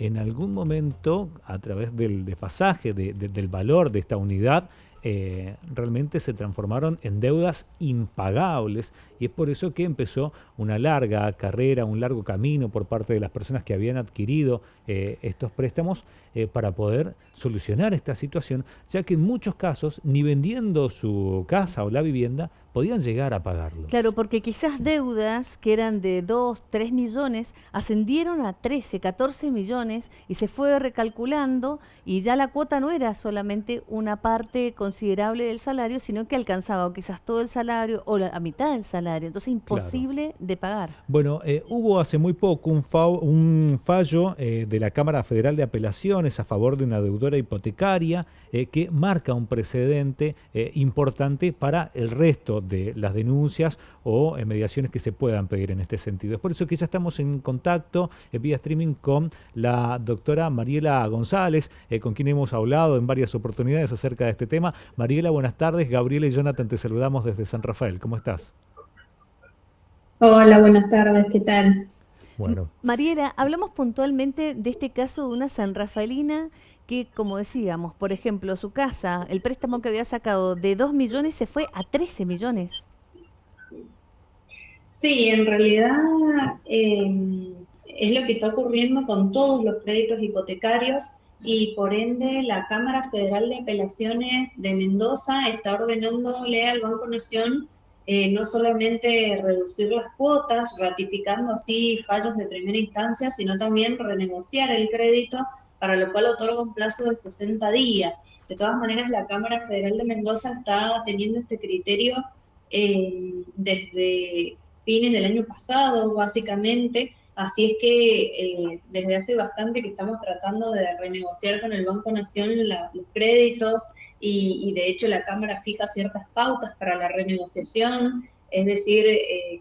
en algún momento, a través del desfasaje del valor de esta unidad, realmente se transformaron en deudas impagables, y es por eso que empezó una larga carrera, un largo camino por parte de las personas que habían adquirido estos préstamos para poder solucionar esta situación, ya que en muchos casos ni vendiendo su casa o la vivienda podían llegar a pagarlos. Claro, porque quizás deudas que eran de 2, 3 millones ascendieron a 13, 14 millones y se fue recalculando y ya la cuota no era solamente una parte considerable del salario, sino que alcanzaba o quizás todo el salario o la mitad del salario. Entonces Claro. imposible de pagar. Bueno, hubo hace muy poco un fallo de la Cámara Federal de Apelaciones a favor de una deudora hipotecaria que marca un precedente importante para el resto de las denuncias o mediaciones que se puedan pedir en este sentido. Es por eso que ya estamos en contacto vía streaming con la doctora Mariela González, con quien hemos hablado en varias oportunidades acerca de este tema. Mariela, buenas tardes. Gabriela y Jonathan te saludamos desde San Rafael. ¿Cómo estás? Hola, buenas tardes, ¿qué tal? Bueno. Mariela, hablamos puntualmente de este caso de una sanrafaelina que, como decíamos, por ejemplo, su casa, el préstamo que había sacado de 2 millones se fue a 13 millones. Sí, en realidad es lo que está ocurriendo con todos los créditos hipotecarios y por ende la Cámara Federal de Apelaciones de Mendoza está ordenándole al Banco Nación no solamente reducir las cuotas, ratificando así fallos de primera instancia, sino también renegociar el crédito, para lo cual otorga un plazo de 60 días. De todas maneras, la Cámara Federal de Mendoza está teniendo este criterio desde fines del año pasado, básicamente. Así es que desde hace bastante que estamos tratando de renegociar con el Banco Nación los créditos y de hecho la Cámara fija ciertas pautas para la renegociación, es decir,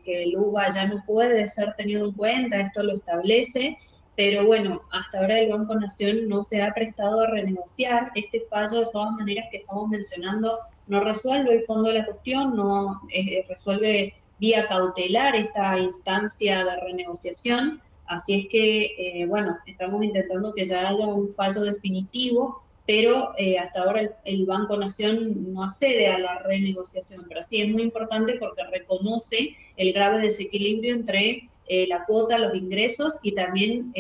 que el UVA ya no puede ser tenido en cuenta, esto lo establece, pero bueno, hasta ahora el Banco Nación no se ha prestado a renegociar. Este fallo, de todas maneras, que estamos mencionando, no resuelve el fondo de la cuestión, no resuelve vía cautelar esta instancia de renegociación, así es que, bueno, estamos intentando que ya haya un fallo definitivo, pero hasta ahora el Banco Nación no accede a la renegociación, pero sí es muy importante porque reconoce el grave desequilibrio entre la cuota, los ingresos y también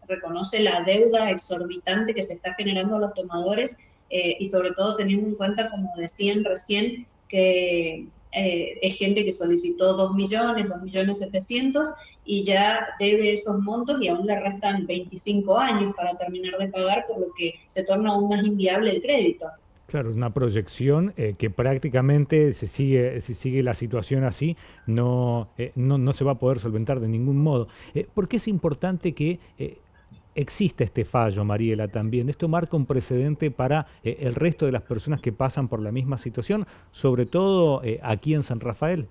reconoce la deuda exorbitante que se está generando a los tomadores y sobre todo teniendo en cuenta, como decían recién, que es gente que solicitó 2.700.000 y ya debe esos montos y aún le restan 25 años para terminar de pagar, por lo que se torna aún más inviable el crédito. Claro, una proyección que prácticamente si sigue la situación así, no se va a poder solventar de ningún modo. ¿Por qué es importante que exista este fallo, Mariela, también? Esto marca un precedente para el resto de las personas que pasan por la misma situación, sobre todo aquí en San Rafael.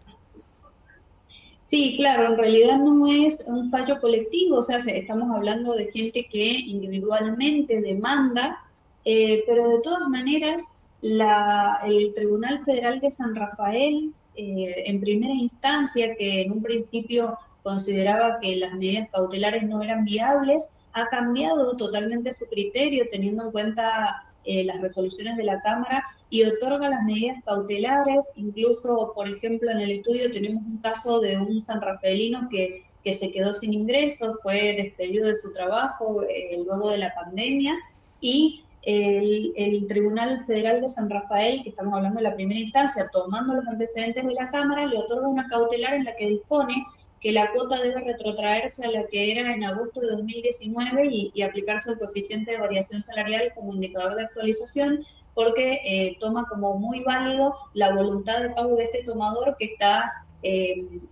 Sí, claro, en realidad no es un fallo colectivo, o sea, estamos hablando de gente que individualmente demanda, pero de todas maneras el Tribunal Federal de San Rafael, en primera instancia, que en un principio consideraba que las medidas cautelares no eran viables, ha cambiado totalmente su criterio, teniendo en cuenta las resoluciones de la Cámara, y otorga las medidas cautelares. Incluso, por ejemplo, en el estudio tenemos un caso de un sanrafaelino que se quedó sin ingresos, fue despedido de su trabajo luego de la pandemia, y el Tribunal Federal de San Rafael, que estamos hablando de la primera instancia, tomando los antecedentes de la Cámara, le otorga una cautelar en la que dispone que la cuota debe retrotraerse a la que era en agosto de 2019 y aplicarse el coeficiente de variación salarial como indicador de actualización, porque toma como muy válido la voluntad de pago de este tomador que está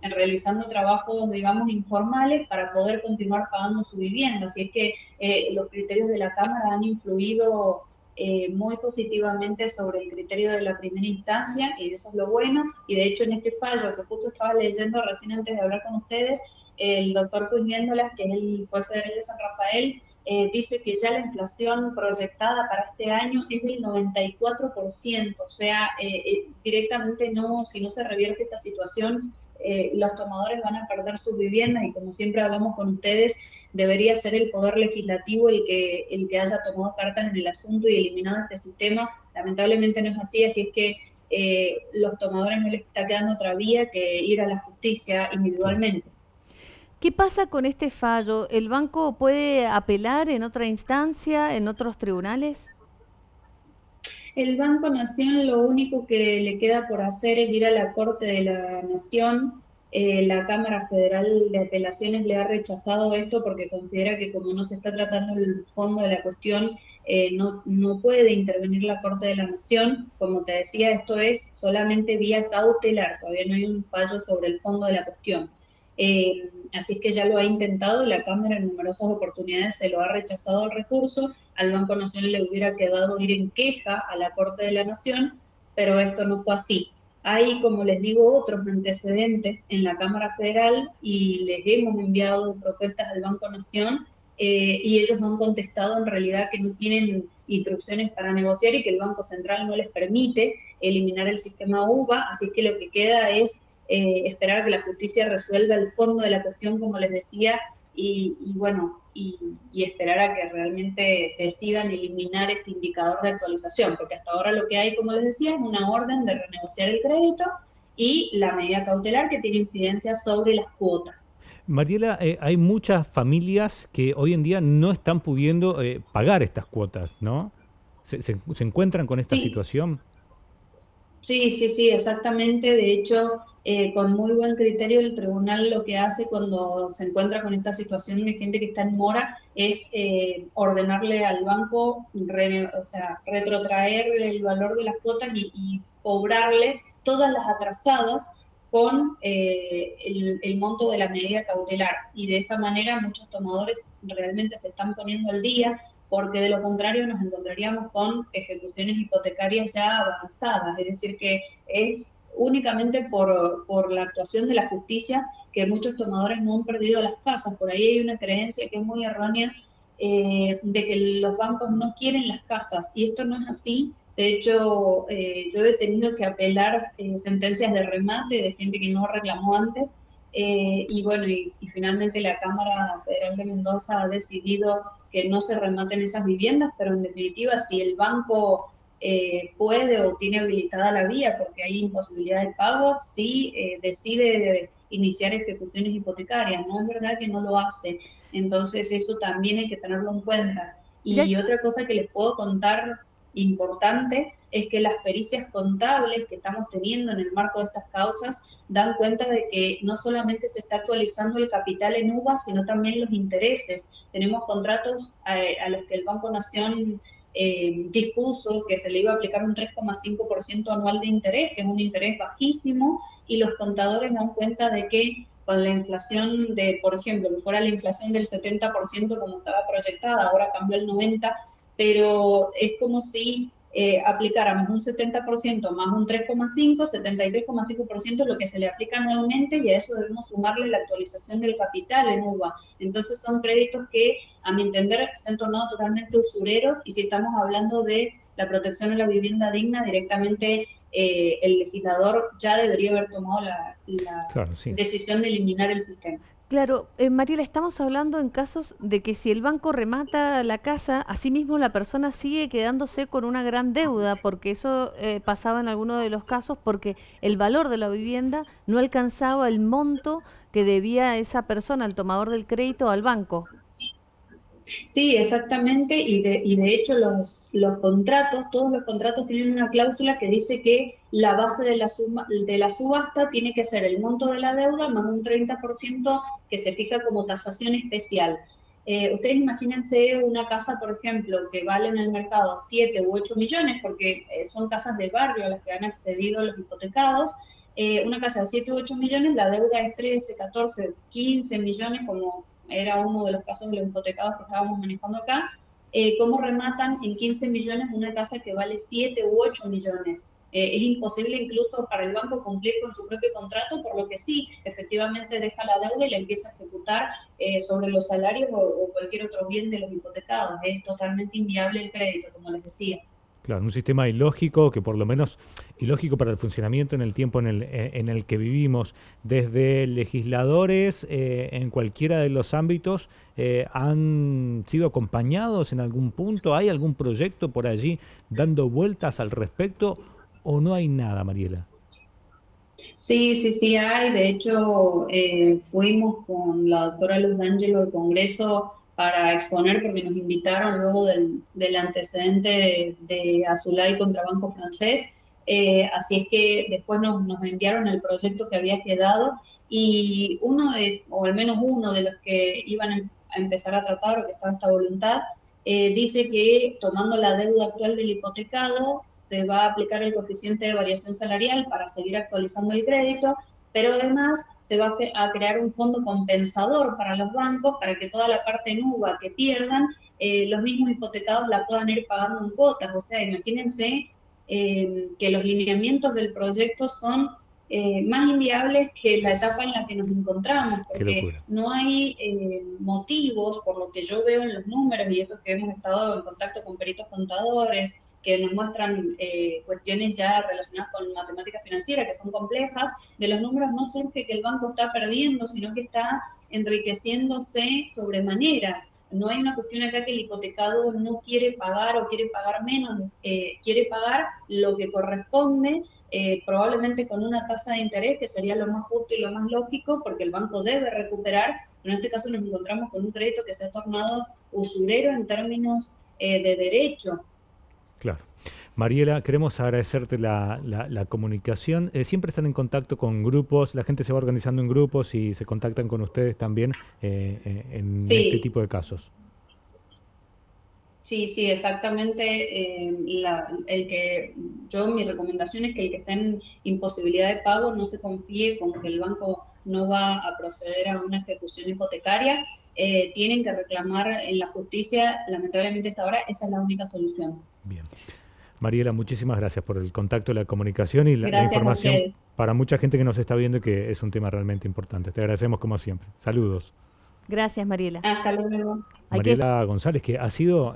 realizando trabajos, digamos, informales para poder continuar pagando su vivienda. Así es que los criterios de la Cámara han influido muy positivamente sobre el criterio de la primera instancia, y eso es lo bueno. Y de hecho, en este fallo que justo estaba leyendo recién antes de hablar con ustedes, el doctor Puigmiéndolas, que es el juez federal de San Rafael, dice que ya la inflación proyectada para este año es del 94%, o sea, directamente no, si no se revierte esta situación, los tomadores van a perder sus viviendas, y como siempre hablamos con ustedes, debería ser el Poder Legislativo el que haya tomado cartas en el asunto y eliminado este sistema. Lamentablemente no es así, así es que los tomadores no les está quedando otra vía que ir a la justicia Claro. individualmente. ¿Qué pasa con este fallo? ¿El banco puede apelar en otra instancia, en otros tribunales? El Banco Nación lo único que le queda por hacer es ir a la Corte de la Nación. La Cámara Federal de Apelaciones le ha rechazado esto porque considera que como no se está tratando el fondo de la cuestión, no puede intervenir la Corte de la Nación. Como te decía, esto es solamente vía cautelar, todavía no hay un fallo sobre el fondo de la cuestión. Así es que ya lo ha intentado, la Cámara en numerosas oportunidades se lo ha rechazado el recurso, al Banco Nación le hubiera quedado ir en queja a la Corte de la Nación, pero esto no fue así. Hay, como les digo, otros antecedentes en la Cámara Federal y les hemos enviado propuestas al Banco Nación y ellos han contestado en realidad que no tienen instrucciones para negociar y que el Banco Central no les permite eliminar el sistema UVA, así que lo que queda es esperar a que la justicia resuelva el fondo de la cuestión, como les decía, y esperar a que realmente decidan eliminar este indicador de actualización, porque hasta ahora lo que hay, como les decía, es una orden de renegociar el crédito y la medida cautelar que tiene incidencia sobre las cuotas. Mariela, hay muchas familias que hoy en día no están pudiendo pagar estas cuotas, ¿no? ¿Se encuentran con esta Sí, situación? sí, exactamente. De hecho, con muy buen criterio el tribunal lo que hace cuando se encuentra con esta situación de gente que está en mora es ordenarle al banco, o sea, retrotraer el valor de las cuotas y cobrarle todas las atrasadas con el monto de la medida cautelar. Y de esa manera muchos tomadores realmente se están poniendo al día porque de lo contrario nos encontraríamos con ejecuciones hipotecarias ya avanzadas, es decir, que es únicamente por la actuación de la justicia que muchos tomadores no han perdido las casas. Por ahí hay una creencia que es muy errónea de que los bancos no quieren las casas, y esto no es así. De hecho, yo he tenido que apelar sentencias de remate de gente que no reclamó antes, y bueno, y finalmente la Cámara Federal de Mendoza ha decidido que no se rematen esas viviendas, pero en definitiva, si el banco puede o tiene habilitada la vía porque hay imposibilidad de pago, sí decide iniciar ejecuciones hipotecarias. No es verdad que no lo hace. Entonces eso también hay que tenerlo en cuenta. Ya, Y otra cosa que les puedo contar importante es que las pericias contables que estamos teniendo en el marco de estas causas dan cuenta de que no solamente se está actualizando el capital en UVA, sino también los intereses. Tenemos contratos a los que el Banco Nación dispuso que se le iba a aplicar un 3,5% anual de interés, que es un interés bajísimo, y los contadores dan cuenta de que con la inflación de, por ejemplo, que fuera la inflación del 70% como estaba proyectada, ahora cambió el 90%, pero es como si aplicáramos un 70% más un 3,5, 73,5% es lo que se le aplica anualmente, y a eso debemos sumarle la actualización del capital en UVA. Entonces son créditos que, a mi entender, se han tornado totalmente usureros, y si estamos hablando de la protección a la vivienda digna, directamente el legislador ya debería haber tomado la Claro, sí. decisión de eliminar el sistema. claro, Mariela, estamos hablando en casos de que si el banco remata la casa, asimismo la persona sigue quedándose con una gran deuda, porque eso pasaba en algunos de los casos, porque el valor de la vivienda no alcanzaba el monto que debía esa persona, el tomador del crédito, al banco. Sí, exactamente, y de hecho los contratos, todos los contratos tienen una cláusula que dice que la base de la subasta tiene que ser el monto de la deuda más un 30% que se fija como tasación especial. Ustedes imagínense una casa, por ejemplo, que vale en el mercado 7 u 8 millones, porque son casas de barrio a las que han accedido los hipotecados. Una casa de 7 u 8 millones, la deuda es 13, 14, 15 millones, como era uno de los casos de los hipotecados que estábamos manejando acá. ¿Cómo rematan en 15 millones una casa que vale 7 u 8 millones? Es imposible incluso para el banco cumplir con su propio contrato, por lo que sí, efectivamente deja la deuda y la empieza a ejecutar sobre los salarios o cualquier otro bien de los hipotecados. Es totalmente inviable el crédito, como les decía. Claro, un sistema ilógico que por lo menos ilógico para el funcionamiento en el tiempo en el que vivimos. Desde legisladores en cualquiera de los ámbitos han sido acompañados en algún punto. ¿Hay algún proyecto por allí dando vueltas al respecto o no hay nada, Mariela? Sí, sí, sí hay. De hecho, fuimos con la doctora Luz D'Angelo al Congreso para exponer porque nos invitaron luego del antecedente de Azulay contra Banco Francés. Así es que después nos enviaron el proyecto que había quedado y o al menos uno de los que iban a empezar a tratar o que estaba esta voluntad, dice que tomando la deuda actual del hipotecado se va a aplicar el coeficiente de variación salarial para seguir actualizando el crédito, pero además se va a crear un fondo compensador para los bancos para que toda la parte nuba que pierdan, los mismos hipotecados la puedan ir pagando en cuotas. O sea, imagínense que los lineamientos del proyecto son más inviables que la etapa en la que nos encontramos, Qué porque locura. no hay motivos, por lo que yo veo en los números, y eso que hemos estado en contacto con peritos contadores, que nos muestran cuestiones ya relacionadas con matemática financiera, que son complejas, de los números no surge que el banco está perdiendo, sino que está enriqueciéndose sobremanera. No hay una cuestión acá que el hipotecado no quiere pagar o quiere pagar menos, quiere pagar lo que corresponde, probablemente con una tasa de interés que sería lo más justo y lo más lógico, porque el banco debe recuperar, pero en este caso nos encontramos con un crédito que se ha tornado usurero en términos de derecho. Claro. Mariela, queremos agradecerte la comunicación. Siempre están en contacto con grupos, la gente se va organizando en grupos y se contactan con ustedes también en este Sí, tipo de casos. sí, sí, exactamente. Mi recomendación es que el que esté en imposibilidad de pago no se confíe con que el banco no va a proceder a una ejecución hipotecaria. Tienen que reclamar en la justicia, lamentablemente hasta ahora, esa es la única solución. Bien. Mariela, muchísimas gracias por el contacto, la comunicación y la Gracias a información ustedes. para mucha gente que nos está viendo y que es un tema realmente importante. Te agradecemos como siempre. Saludos. Gracias, Mariela. Hasta luego. Hay que Mariela González, que ha sido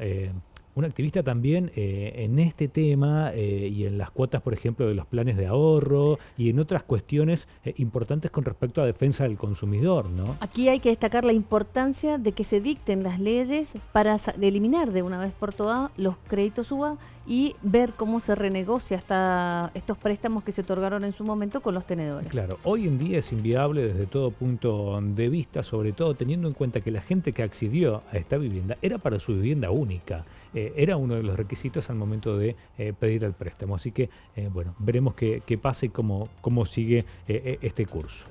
una activista también en este tema y en las cuotas, por ejemplo, de los planes de ahorro y en otras cuestiones importantes con respecto a defensa del consumidor, ¿no? Aquí hay que destacar la importancia de que se dicten las leyes para eliminar de una vez por todas los créditos UVA y ver cómo se renegocia hasta estos préstamos que se otorgaron en su momento con los tenedores. Claro, hoy en día es inviable desde todo punto de vista, sobre todo teniendo en cuenta que la gente que accedió a esta vivienda era para su vivienda única. Era uno de los requisitos al momento de pedir el préstamo. Así que, bueno, veremos qué pasa y cómo sigue este curso.